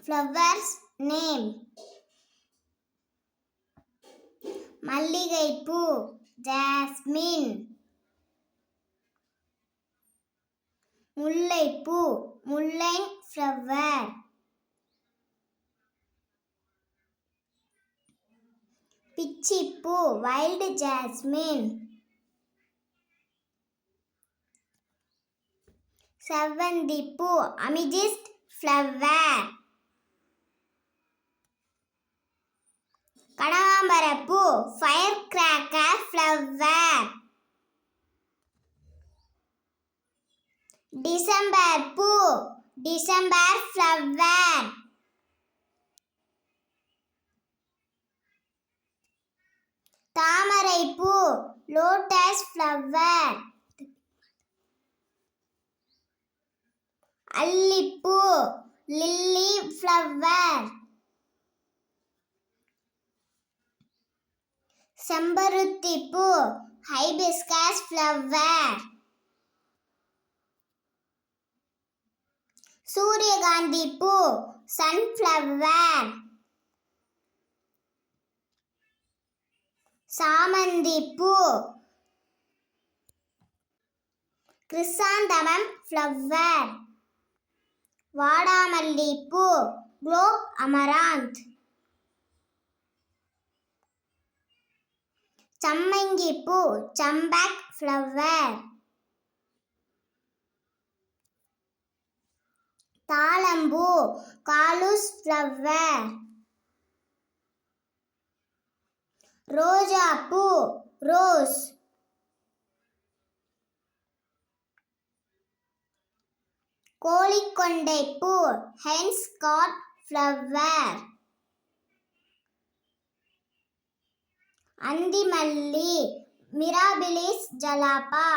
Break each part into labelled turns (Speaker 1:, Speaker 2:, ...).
Speaker 1: flowers name. மல்லிகைப்பூ jasmine. முல்லைப்பூ mullein flower. பிச்சிப்பூ wild jasmine. செவ்வந்திப்பூ amethyst flower. கனகாம்பரப்பூ firecracker flower. டிசம்பர் பூ டிசம்பர் flower. தாமரைப்பூ lotus flower. அல்லிப்பூ lily flower. செம்பருத்திப்பூ hibiscus flower. சூரியகாந்திப்பூ sunflower. சாமந்திப்பூ chrysanthemum flower. வாடாமல்லிப்பூ globe amaranth. சம்மங்கிப்பூ சம்பக் flower. தாழம்பூ காலுஸ் flower. ரோஜாப்பூ ரோஸ். கோழிக்கொண்டைப்பூ henscott flower. அந்திமல்லி mirabilis jalapa.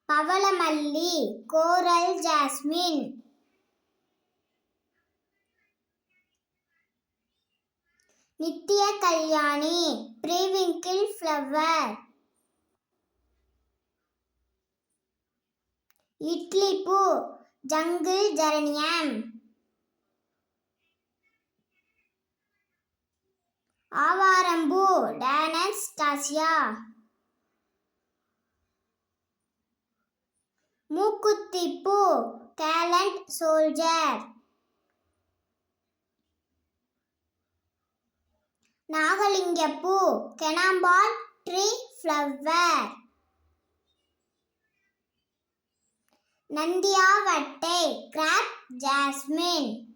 Speaker 1: பவளமல்லி coral jasmine. நித்திய Kalyani periwinkle flower. இட்லிப்பூ jungle geranium. ஆவாரம்பூ Danus cassia. மூக்குத்திப்பூ calent soldier. நாகலிங்கப்பூ cannonball tree flower. நந்தியாவட்டை crab jasmine.